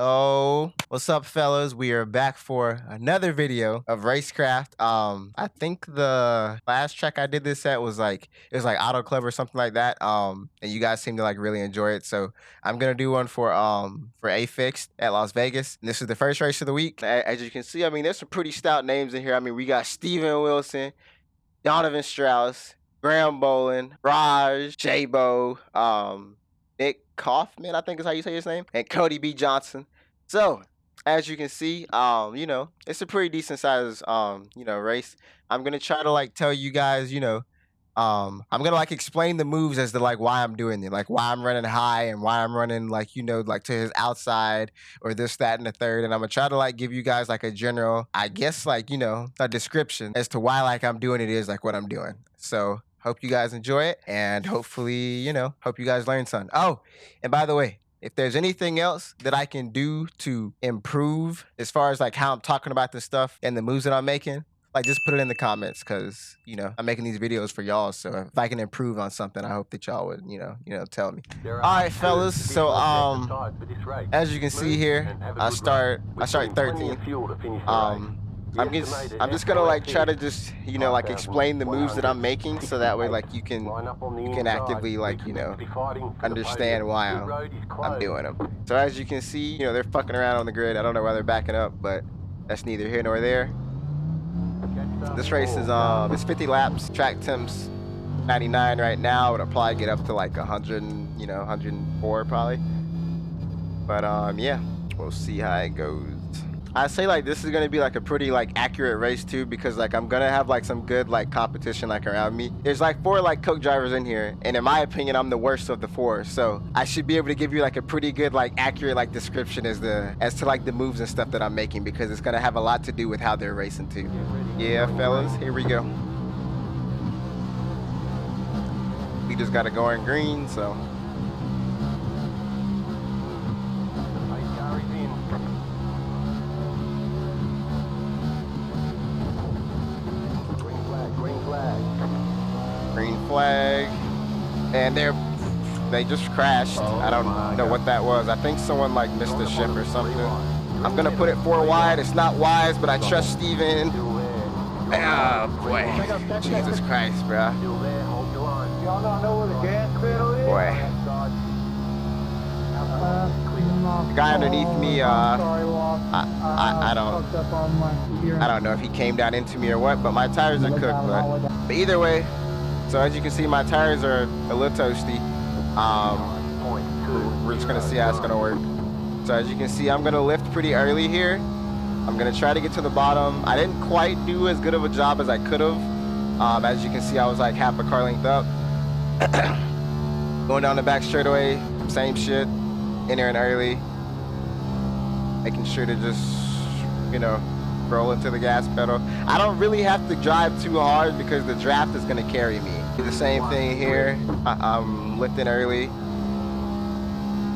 Oh, what's up, fellas? We are back for another video of racecraft. I think the last track I did this at was like it was like Auto Club or something like that. And you guys seem to like really enjoy it. So I'm gonna do one for A Fixed at Las Vegas. And this is the first race of the week. As you can see, I mean, there's some pretty stout names in here. I mean, we got Steven Wilson, Donovan Strauss, Graham Bolin, Raj, J-Bo, Nick Kaufman, I think is how you say his name, and Cody B. Johnson. So, as you can see, it's a pretty decent size, race. I'm gonna try to like tell you guys, I'm gonna like explain the moves as to like why I'm doing it, like why I'm running high and why I'm running like like to his outside or this, that, and the third. And I'm gonna try to like give you guys like a general, I guess like a description as to why like I'm doing it is like what I'm doing. So hope you guys enjoy it and hopefully hope you guys learn something. Oh, and by the way, if there's anything else that I can do to improve as far as like how I'm talking about this stuff and the moves that I'm making, like just put it in the comments because I'm making these videos for y'all. So if I can improve on something, I hope that y'all would tell me. All right, fellas. So as you can see here, I start 13th. I'm just gonna like try to just like explain the moves that I'm making so that way like you can actively like understand why I'm doing them. So as you can see, they're fucking around on the grid. I don't know why they're backing up, but that's neither here nor there. This race is it's 50 laps, track temps 99 right now. It'll probably get up to like 100, 104 probably. But yeah, we'll see how it goes. I say like this is gonna be like a pretty like accurate race too, because like I'm gonna have like some good like competition like around me. There's like 4 like Coke drivers in here, and in my opinion I'm the worst of the 4, so I should be able to give you like a pretty good like accurate like description as to like the moves and stuff that I'm making, because it's gonna have a lot to do with how they're racing too. Yeah, fellas, here we go. We just gotta go in green, so green flag, and they just crashed. I don't know what that was. I think someone like missed a shift or something. I'm gonna put it 4 wide. It's not wise, but I trust Steven. Oh boy, Jesus Christ, bro. Boy, the guy underneath me, I don't know if he came down into me or what, but my tires are cooked. But either way. So as you can see, my tires are a little toasty. We're just gonna see how it's gonna work. So as you can see, I'm gonna lift pretty early here. I'm gonna try to get to the bottom. I didn't quite do as good of a job as I could have. As you can see, I was like half a car length up. Going down the back straightaway, same shit. Entering early. Making sure to just, roll into the gas pedal. I don't really have to drive too hard because the draft is gonna carry me. Do the same thing here. I'm lifting early,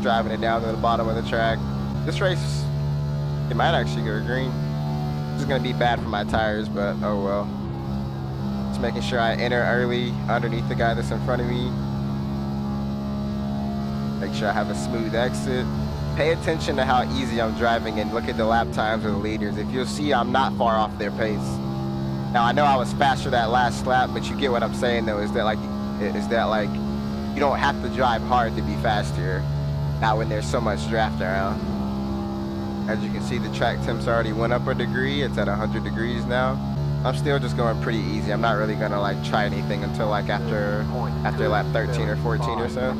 driving it down to the bottom of the track. This race, it might actually go green. This is gonna be bad for my tires, but oh well. Just making sure I enter early underneath the guy that's in front of me. Make sure I have a smooth exit. Pay attention to how easy I'm driving and look at the lap times of the leaders. If you'll see, I'm not far off their pace. Now I know I was faster that last lap, but you get what I'm saying though, is that like you don't have to drive hard to be fast here. Not when there's so much draft around. As you can see, the track temps already went up a degree. It's at 100 degrees now. I'm still just going pretty easy. I'm not really gonna like try anything until like after lap 13 or 14 or so.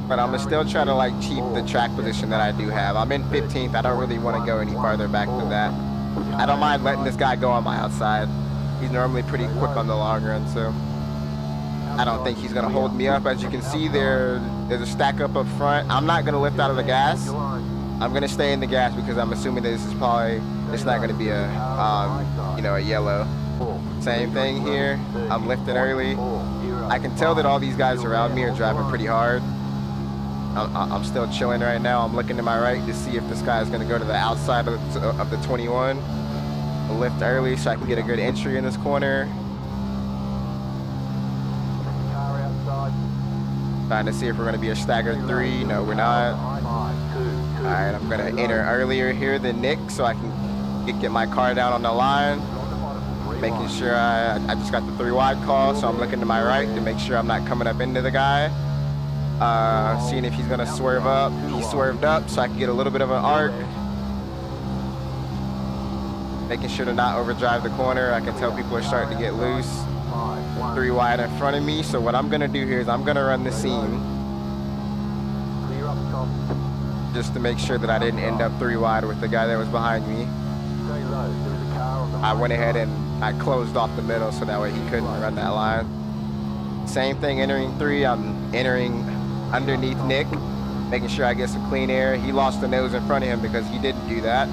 But I'm gonna still try to like keep the track position that I do have. I'm in 15th. I don't really want to go any farther back than that. I don't mind letting this guy go on my outside. He's normally pretty quick on the long run, so I don't think he's gonna hold me up. As you can see, there's a stack up front. I'm not gonna lift out of the gas. I'm gonna stay in the gas because I'm assuming that this is probably, it's not gonna be a a yellow. Same thing here. I'm lifting early. I can tell that all these guys around me are driving pretty hard. I'm still chilling right now. I'm looking to my right to see if this guy is going to go to the outside of the 21. I'll lift early so I can get a good entry in this corner. Trying to see if we're going to be a staggered 3. No, we're not. right, I'm gonna enter earlier here than Nick so I can get my car down on the line. Making sure I just got the 3 wide call, so I'm looking to my right to make sure I'm not coming up into the guy. Seeing if he's gonna swerve up. He swerved up so I can get a little bit of an arc. Making sure to not overdrive the corner. I can tell people are starting to get loose. 3 wide in front of me. So what I'm gonna do here is I'm gonna run the seam just to make sure that I didn't end up 3 wide with the guy that was behind me. I went ahead and I closed off the middle so that way he couldn't run that line. Same thing entering 3. I'm entering underneath Nick, making sure I get some clean air. He lost the nose in front of him because he didn't do that.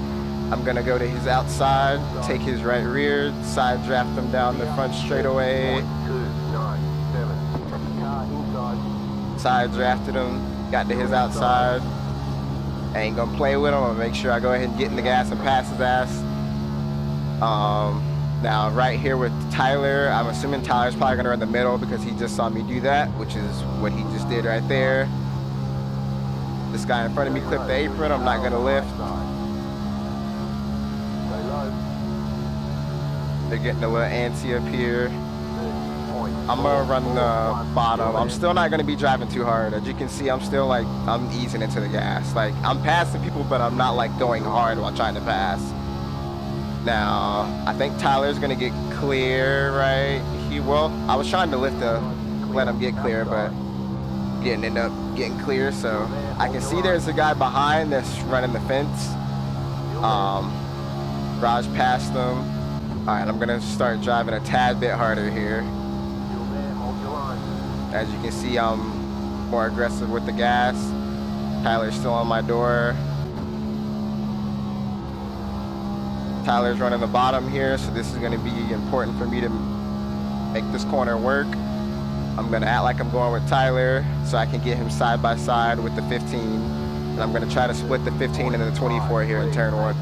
I'm gonna go to his outside, take his right rear, side draft him down the front straightaway. Side drafted him, got to his outside. I ain't gonna play with him. I'm gonna make sure I go ahead and get in the gas and pass his ass. Now right here with Tyler, I'm assuming Tyler's probably gonna run the middle because he just saw me do that, which is what he just did right there. This guy in front of me clipped the apron. I'm not gonna lift. They're getting a little antsy up here. I'm gonna run the bottom. I'm still not gonna be driving too hard. As you can see, I'm still like, I'm easing into the gas. Like, I'm passing people, but I'm not like going hard while trying to pass. Now, I think Tyler's gonna get clear, right? I was trying to lift to let him get clear, but he didn't end up getting clear. So I can see there's a guy behind that's running the fence. Raj passed him. All right, I'm gonna start driving a tad bit harder here. As you can see, I'm more aggressive with the gas. Tyler's still on my door. Tyler's running the bottom here, so this is gonna be important for me to make this corner work. I'm gonna act like I'm going with Tyler so I can get him side by side with the 15. And I'm gonna try to split the 15 into the 24 here in turn 1.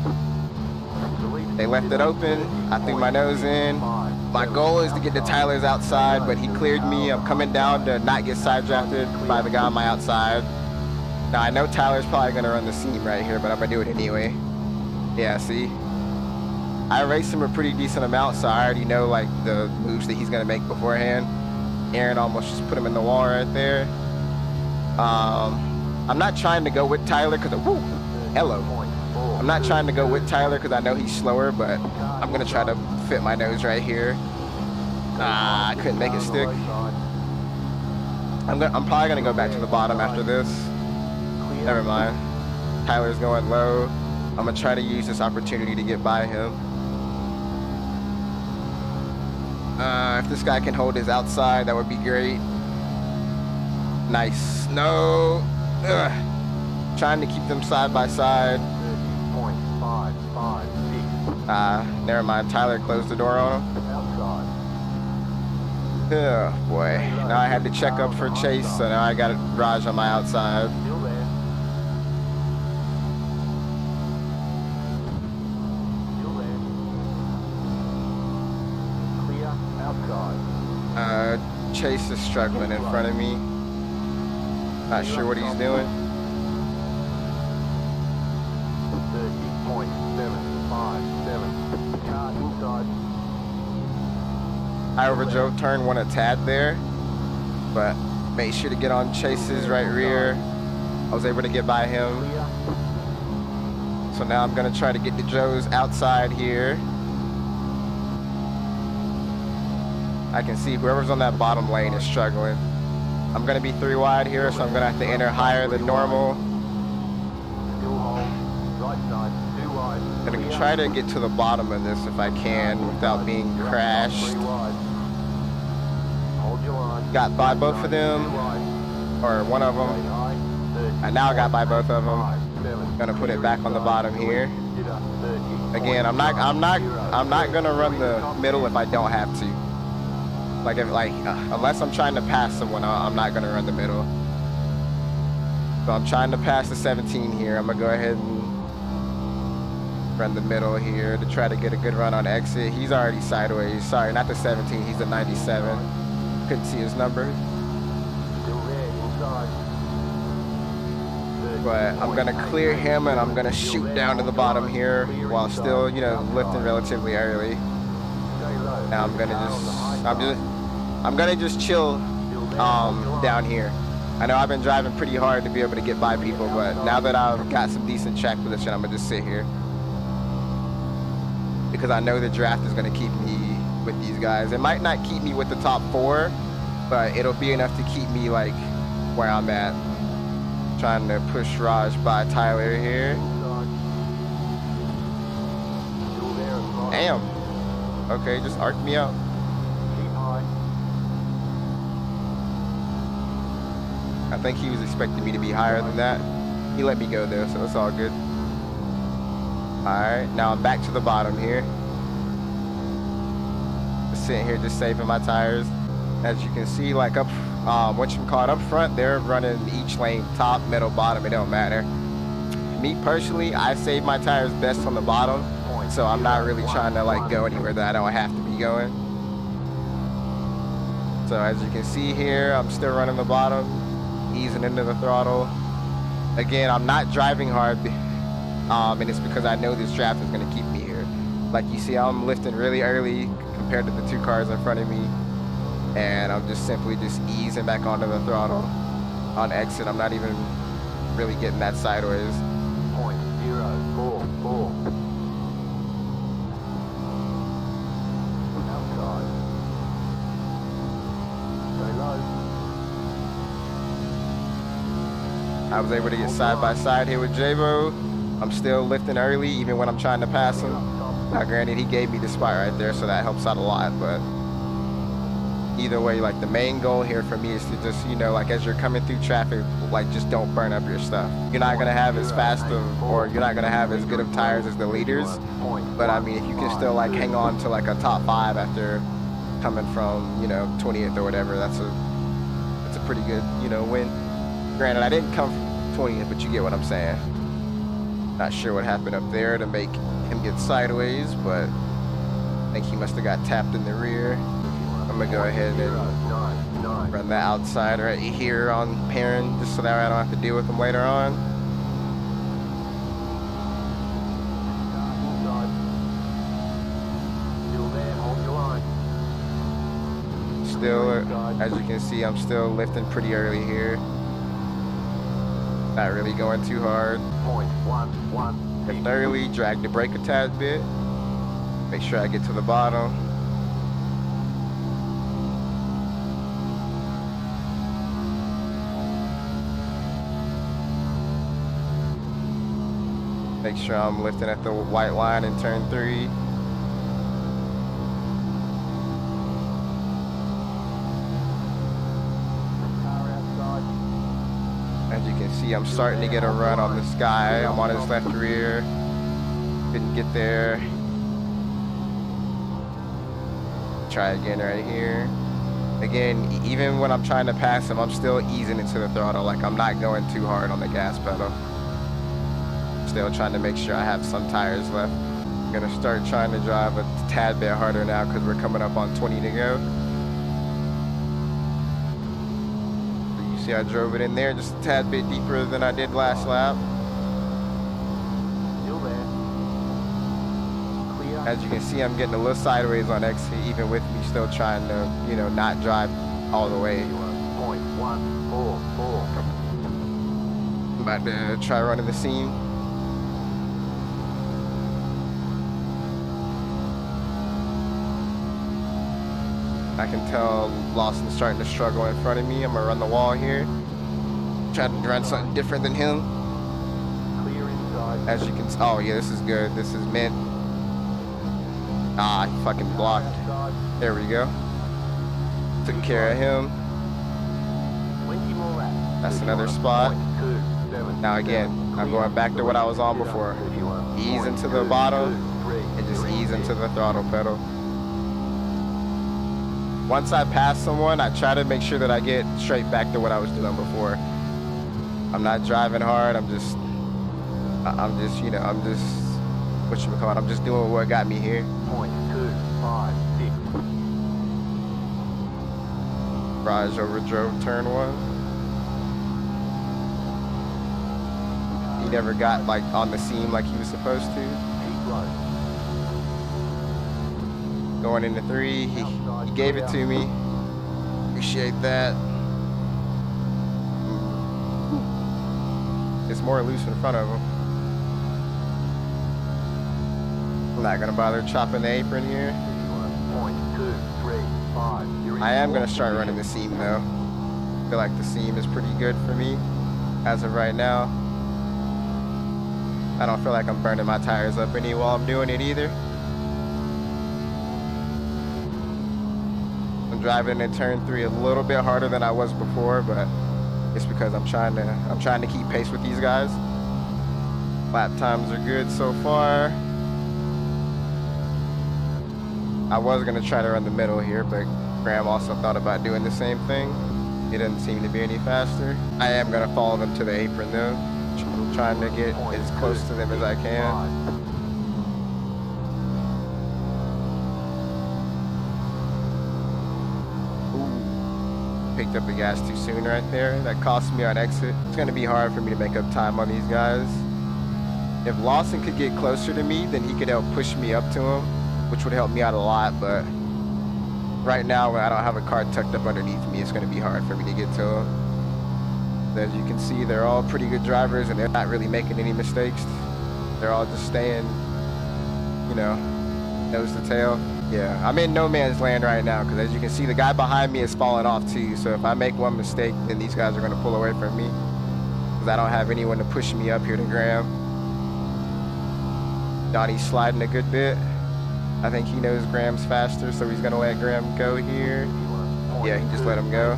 They left it open. I threw my nose in. My goal is to get to Tyler's outside, but he cleared me. I'm coming down to not get side drafted by the guy on my outside. Now I know Tyler's probably gonna run the seam right here, but I'm gonna do it anyway. Yeah, see? I raced him a pretty decent amount, so I already know like the moves that he's gonna make beforehand. Aaron almost just put him in the wall right there. I'm not trying to go with Tyler because I'm not trying to go with Tyler because I know he's slower, but I'm gonna try to fit my nose right here. I couldn't make it stick. I'm probably gonna go back to the bottom after this. Never mind. Tyler's going low. I'm gonna try to use this opportunity to get by him. If this guy can hold his outside, that would be great. Nice. No. Ugh. Trying to keep them side by side. Never mind. Tyler closed the door on him. Oh boy. Now I had to check up for Chase, so now I got Raj on my outside. Chase is struggling in front of me. Not sure what he's doing. 30.757. Car inside. I overdrove turn 1 a tad there, but made sure to get on Chase's right rear. I was able to get by him. So now I'm gonna try to get to Joe's outside here. I can see whoever's on that bottom lane is struggling. I'm gonna be 3 wide here, so I'm gonna have to enter higher than normal. I'm gonna try to get to the bottom of this if I can without being crashed. Got by both of them, or one of them. I now got by both of them. Gonna put it back on the bottom here. Again, I'm not gonna run the middle if I don't have to. Unless I'm trying to pass someone, I'm not gonna run the middle. So I'm trying to pass the 17 here. I'm gonna go ahead and run the middle here to try to get a good run on exit. He's already sideways. Sorry, not the 17. He's the 97. Couldn't see his number. but I'm gonna clear him and I'm gonna shoot down to the bottom here while still, you know, lifting relatively early. Now I'm gonna just chill down here. I know I've been driving pretty hard to be able to get by people, but now that I've got some decent track position, I'm gonna just sit here because I know the draft is gonna keep me with these guys. It might not keep me with the top 4, but it'll be enough to keep me like where I'm at. Trying to push Raj by Tyler here. Damn. Okay, just arc me out. I think he was expecting me to be higher than that. He let me go though, so it's all good. Alright, now I'm back to the bottom here. Just sitting here just saving my tires. As you can see, like up up front, they're running each lane, top, middle, bottom, it don't matter. Me personally, I save my tires best on the bottom, so I'm not really trying to like go anywhere that I don't have to be going. So as you can see here, I'm still running the bottom, easing into the throttle. Again, I'm not driving hard, and it's because I know this draft is going to keep me here. Like you see, I'm lifting really early compared to the 2 cars in front of me, and I'm just simply just easing back onto the throttle on exit. I'm not even really getting that sideways. 0.044. I was able to get side by side here with Jabo. I'm still lifting early even when I'm trying to pass him. Now granted, he gave me the spot right there, so that helps out a lot, but either way, like the main goal here for me is to just, you know, like as you're coming through traffic, like just don't burn up your stuff. You're not gonna have as fast of, or you're not gonna have as good of tires as the leaders, but I mean, if you can still like hang on to like a top 5 after coming from, you know, 20th or whatever, that's a pretty good, you know, win. Granted, I didn't come from 20th, but you get what I'm saying. Not sure what happened up there to make him get sideways, but I think he must have got tapped in the rear. I'm gonna go ahead and run the outside right here on Perrin, just so that I don't have to deal with him later on. Still, as you can see, I'm still lifting pretty early here. Not really going too hard. Lift early, drag the brake a tad bit. Make sure I get to the bottom. Make sure I'm lifting at the white line in turn 3. As you can see, I'm starting to get a run on this guy. I'm on his left rear. Didn't get there. Try again right here. Again, even when I'm trying to pass him, I'm still easing into the throttle. Like I'm not going too hard on the gas pedal. Still trying to make sure I have some tires left. I'm gonna start trying to drive a tad bit harder now because we're coming up on 20 to go. You see I drove it in there just a tad bit deeper than I did last lap. As you can see, I'm getting a little sideways on exit, even with me still trying to, you know, not drive all the way. I'm about to try running the seam. I can tell Lawson's starting to struggle in front of me. I'm gonna run the wall here. Try to run something different than him. As you can tell, oh yeah, this is good. This is mint. Ah, he fucking blocked. There we go. Took care of him. That's another spot. Now again, I'm going back to what I was on before. Ease into the bottom and just ease into the throttle pedal. Once I pass someone, I try to make sure that I get straight back to what I was doing before. I'm not driving hard. I'm just, you know, whatchamacallit, I'm just doing what got me here. 0.256. Raj overdrove turn 1. never got like on the seam like he was supposed to. Going into 3, he gave it to me. Appreciate that. It's more loose in front of him. I'm not gonna bother chopping the apron here. I am gonna start running the seam though. I feel like the seam is pretty good for me as of right now. I don't feel like I'm burning my tires up any while I'm doing it either. I'm driving in turn 3 a little bit harder than I was before, but it's because I'm trying to keep pace with these guys. Lap times are good so far. I was gonna try to run the middle here, but Graham also thought about doing the same thing. It doesn't seem to be any faster. I am gonna follow them to the apron though, trying to get as close to them as I can. Ooh, picked up the gas too soon right there. That cost me on exit. It's gonna be hard for me to make up time on these guys. If Lawson could get closer to me, then he could help push me up to him, which would help me out a lot, but right now when I don't have a car tucked up underneath me, it's gonna be hard for me to get to him. As you can see, they're all pretty good drivers and they're not really making any mistakes. They're all just staying, you know, nose to tail. Yeah, I'm in no man's land right now because as you can see, the guy behind me is falling off too. So if I make one mistake, then these guys are gonna pull away from me because I don't have anyone to push me up here to Graham. Donnie's sliding a good bit. I think he knows Graham's faster, so he's gonna let Graham go here. Yeah, he just let him go.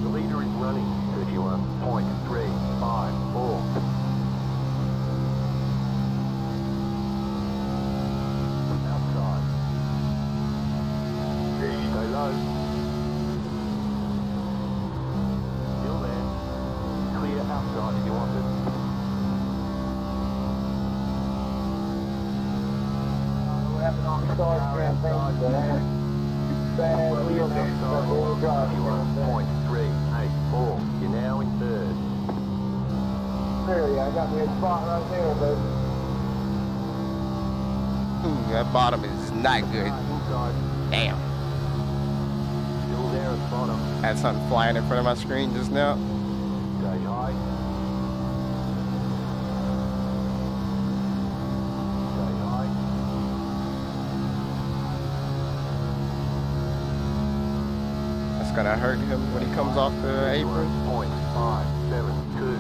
The leader is running 31.354. Outside. Stay low. Still there. Clear outside if you want it. What happened on the start, Graham? Thank you, man. Bad wheel there. 31.384. You're now in third. There, yeah, I got me a spot right there, baby. Ooh, that bottom is not good. Damn. Still there at the bottom. Had something flying in front of my screen just now. Stay high. Stay high. That's gonna hurt him when he comes off the apron. 1.572.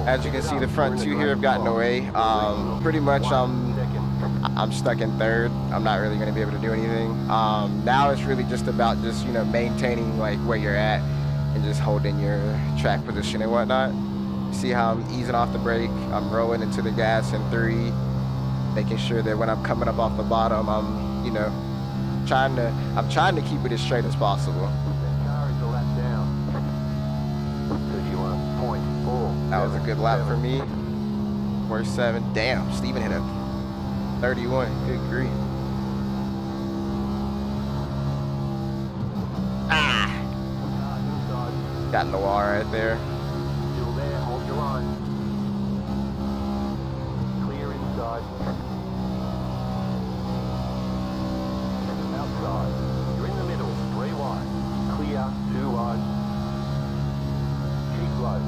As you can see, the front 2 here have gotten away. Pretty much I'm stuck in third. I'm not really gonna be able to do anything. Now it's really just about just, you know, maintaining like where you're at and just holding your track position and whatnot. See how I'm easing off the brake, I'm rolling into the gas in 3, making sure that when I'm coming up off the bottom, I'm, you know, trying to keep it as straight as possible. That was a good lap for me. 47. Damn, Steven hit a 31. Good grief. Ah! Got in the wall right there. Still there, hold your line. Clear inside. Outside. You're in the middle, 3 wide. Clear, 2 wide. Keep low.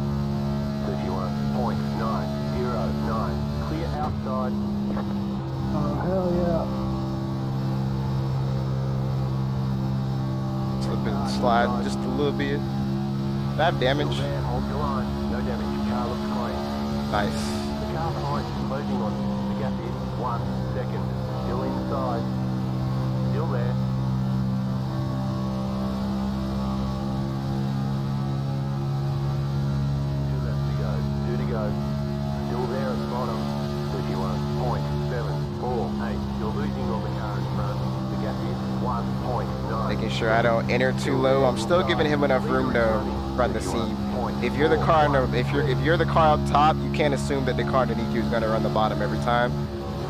31.909. Clear outside. Oh, hell yeah. Slip and slide just a little bit. Did I have damage? Still there, hold your line. No damage. Car looks clean. Nice. The car behind is closing on you. The gap is 1 second. Still inside. Still there. Still there at the bottom, 31.748. You're losing on the car in front. The gap is 1.9. Making sure I don't enter too low. I'm still giving him enough room to run the seam. If you're the car if you're the car up top, you can't assume that the car underneath you is going to run the bottom every time.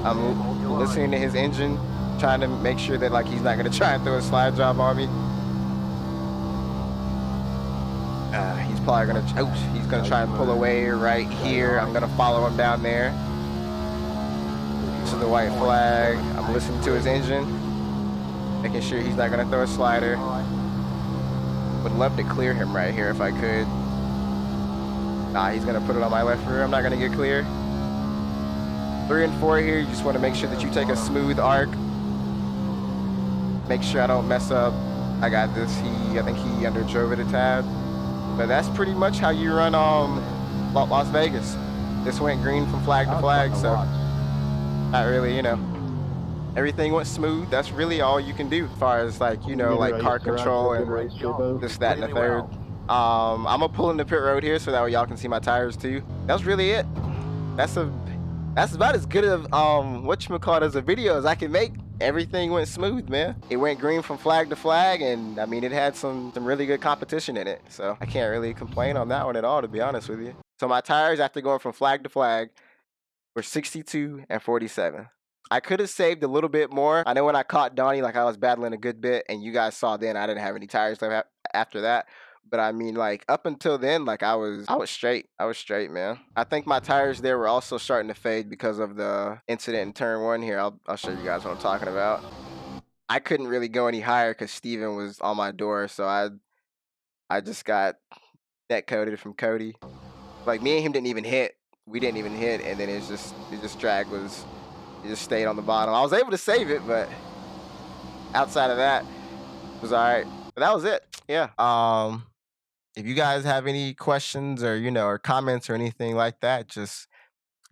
I'm listening to his engine, trying to make sure that like he's not going to try and throw a slide job on me. He's probably going to, he's going to try and pull away right here. I'm going to follow him down there. This is the white flag. I'm listening to his engine, making sure he's not going to throw a slider. Would love to clear him right here if I could. Nah, he's going to put it on my left rear. I'm not going to get clear. 3 and 4 here, you just want to make sure that you take a smooth arc. Make sure I don't mess up. I got this. I think he underdrove it a tad. But that's pretty much how you run Las Vegas. This went green from flag to flag, so not really, you know. Everything went smooth. That's really all you can do as far as like, you know, like car control and this, that, and the third. I'm gonna pull in the pit road here so that way y'all can see my tires too. That was really it. That's about as good of whatchamacallit as a video as I can make. Everything went smooth, man. It went green from flag to flag, and I mean, it had some really good competition in it. So I can't really complain on that one at all, to be honest with you. So my tires, after going from flag to flag, were 62 and 47. I could have saved a little bit more. I know when I caught Donnie, like I was battling a good bit, and you guys saw then I didn't have any tires left after that. But I mean, like up until then, like I was straight. I was straight, man. I think my tires there were also starting to fade because of the incident in turn 1 here. I'll show you guys what I'm talking about. I couldn't really go any higher because Steven was on my door, so I just got net coated from Cody. Like me and him didn't even hit. We didn't even hit, and then it just drag was, it just stayed on the bottom. I was able to save it, but outside of that, it was all right. But that was it. Yeah. If you guys have any questions or, you know, or comments or anything like that, just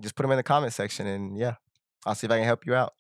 put them in the comment section, and yeah, I'll see if I can help you out.